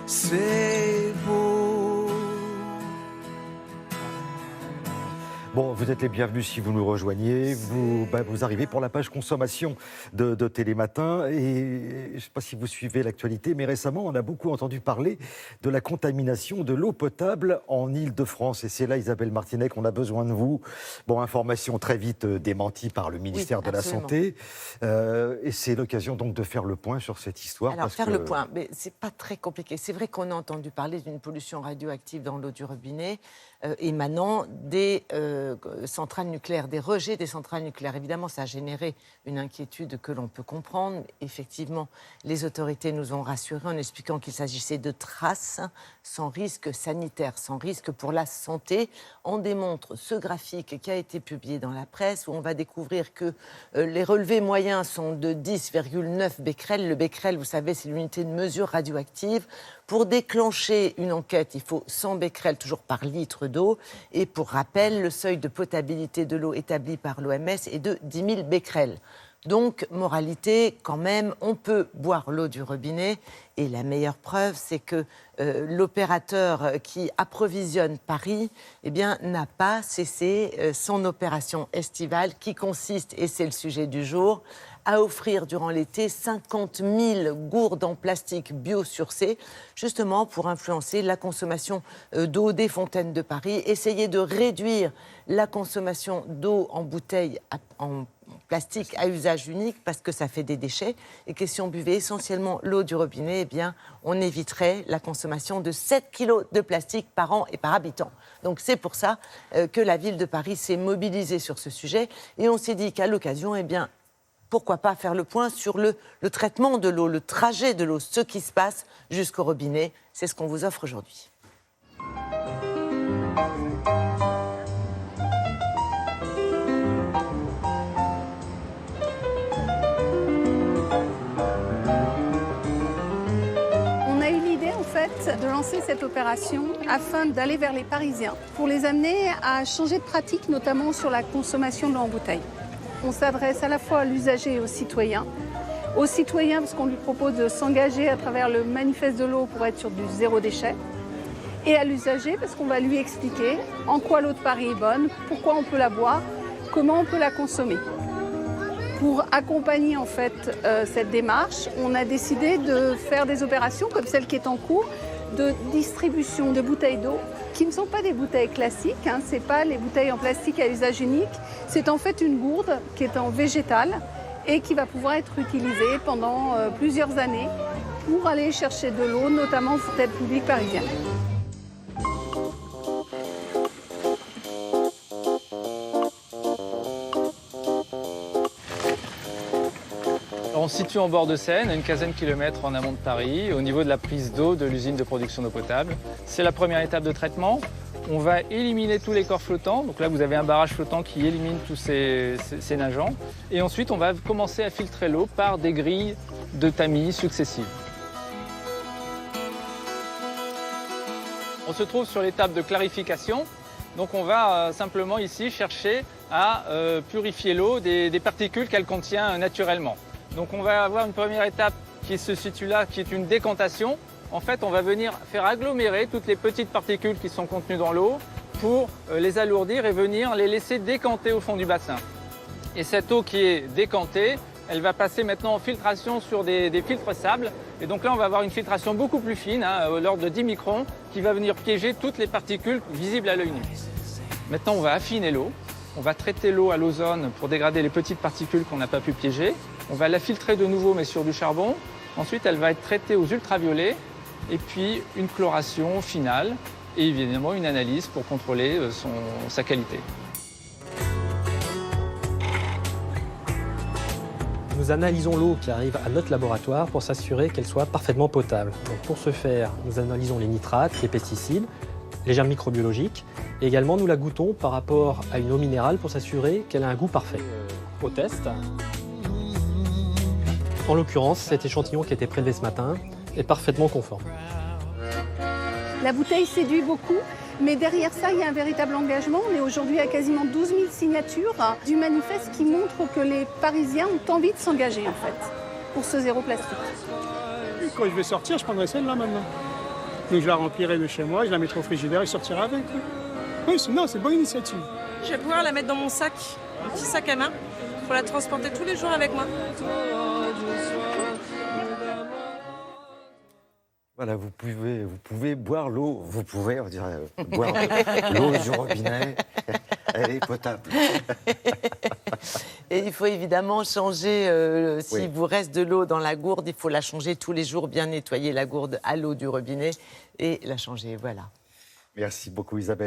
c'est beau. Bon, vous êtes les bienvenus si vous nous rejoignez. Vous arrivez pour la page consommation de Télématin. Et je ne sais pas si vous suivez l'actualité, mais récemment, on a beaucoup entendu parler de la contamination de l'eau potable en Île-de-France. Et c'est là, Isabelle Martinet, qu'on a besoin de vous. Bon, information très vite démentie par le ministère de la Santé. Et c'est l'occasion donc de faire le point sur cette histoire. Alors, le point, mais ce n'est pas très compliqué. C'est vrai qu'on a entendu parler d'une pollution radioactive dans l'eau du robinet émanant des centrales nucléaires, des rejets des centrales nucléaires. Évidemment, ça a généré une inquiétude que l'on peut comprendre. Effectivement, les autorités nous ont rassurés en expliquant qu'il s'agissait de traces sans risque sanitaire, sans risque pour la santé. On démontre ce graphique qui a été publié dans la presse où on va découvrir que les relevés moyens sont de 10,9 becquerels. Le becquerel, vous savez, c'est l'unité de mesure radioactive. Pour déclencher une enquête, il faut 100 becquerels toujours par litre d'eau. Et pour rappel, le seuil de potabilité de l'eau établi par l'OMS est de 10 000 becquerels. Donc, moralité, quand même, on peut boire l'eau du robinet. Et la meilleure preuve, c'est que l'opérateur qui approvisionne Paris n'a pas cessé son opération estivale qui consiste, et c'est le sujet du jour, à offrir durant l'été 50 000 gourdes en plastique biosourcées, justement pour influencer la consommation d'eau des fontaines de Paris, essayer de réduire la consommation d'eau en bouteille en plastique à usage unique parce que ça fait des déchets et que si on buvait essentiellement l'eau du robinet, on éviterait la consommation de 7 kilos de plastique par an et par habitant. Donc c'est pour ça que la ville de Paris s'est mobilisée sur ce sujet et on s'est dit qu'à l'occasion, pourquoi pas faire le point sur le traitement de l'eau, le trajet de l'eau, ce qui se passe jusqu'au robinet. C'est ce qu'on vous offre aujourd'hui. On a eu l'idée en fait de lancer cette opération afin d'aller vers les Parisiens, pour les amener à changer de pratique, notamment sur la consommation de l'eau en bouteille. On s'adresse à la fois à l'usager et aux citoyens. Aux citoyens parce qu'on lui propose de s'engager à travers le manifeste de l'eau pour être sur du zéro déchet. Et à l'usager parce qu'on va lui expliquer en quoi l'eau de Paris est bonne, pourquoi on peut la boire, comment on peut la consommer. Pour accompagner en fait cette démarche, on a décidé de faire des opérations comme celle qui est en cours de distribution de bouteilles d'eau qui ne sont pas des bouteilles classiques, ce n'est pas les bouteilles en plastique à usage unique, c'est en fait une gourde qui est en végétal et qui va pouvoir être utilisée pendant plusieurs années pour aller chercher de l'eau, notamment aux fontaines publiques parisiennes. On se situe en bord de Seine, à une quinzaine de kilomètres en amont de Paris, au niveau de la prise d'eau de l'usine de production d'eau potable. C'est la première étape de traitement. On va éliminer tous les corps flottants. Donc là, vous avez un barrage flottant qui élimine tous ces nageants. Et ensuite, on va commencer à filtrer l'eau par des grilles de tamis successives. On se trouve sur l'étape de clarification. Donc on va simplement ici chercher à purifier l'eau des particules qu'elle contient naturellement. Donc on va avoir une première étape qui se situe là, qui est une décantation. En fait, on va venir faire agglomérer toutes les petites particules qui sont contenues dans l'eau pour les alourdir et venir les laisser décanter au fond du bassin. Et cette eau qui est décantée, elle va passer maintenant en filtration sur des filtres sable. Et donc là, on va avoir une filtration beaucoup plus fine, de l'ordre de 10 microns, qui va venir piéger toutes les particules visibles à l'œil nu. Maintenant, on va affiner l'eau. On va traiter l'eau à l'ozone pour dégrader les petites particules qu'on n'a pas pu piéger. On va la filtrer de nouveau, mais sur du charbon. Ensuite, elle va être traitée aux ultraviolets. Et puis, une chloration finale. Et évidemment, une analyse pour contrôler sa qualité. Nous analysons l'eau qui arrive à notre laboratoire pour s'assurer qu'elle soit parfaitement potable. Donc pour ce faire, nous analysons les nitrates, les pesticides, les germes microbiologiques. Et également, nous la goûtons par rapport à une eau minérale pour s'assurer qu'elle a un goût parfait. Au test. En l'occurrence, cet échantillon qui a été prélevé ce matin est parfaitement conforme. La bouteille séduit beaucoup, mais derrière ça, il y a un véritable engagement. On est aujourd'hui à quasiment 12 000 signatures du manifeste qui montre que les Parisiens ont envie de s'engager, en fait, pour ce zéro plastique. Quand je vais sortir, je prendrai celle-là maintenant. Donc je la remplirai de chez moi, je la mettrai au frigidaire et je sortirai avec. Oui, c'est une bonne initiative. Je vais pouvoir la mettre dans mon sac, mon petit sac à main, pour la transporter tous les jours avec moi. Voilà, vous pouvez boire l'eau, on dirait, boire l'eau du robinet, elle est potable. Et il faut évidemment changer, s'il Oui. vous reste de l'eau dans la gourde, il faut la changer tous les jours, bien nettoyer la gourde à l'eau du robinet et la changer, voilà. Merci beaucoup Isabelle.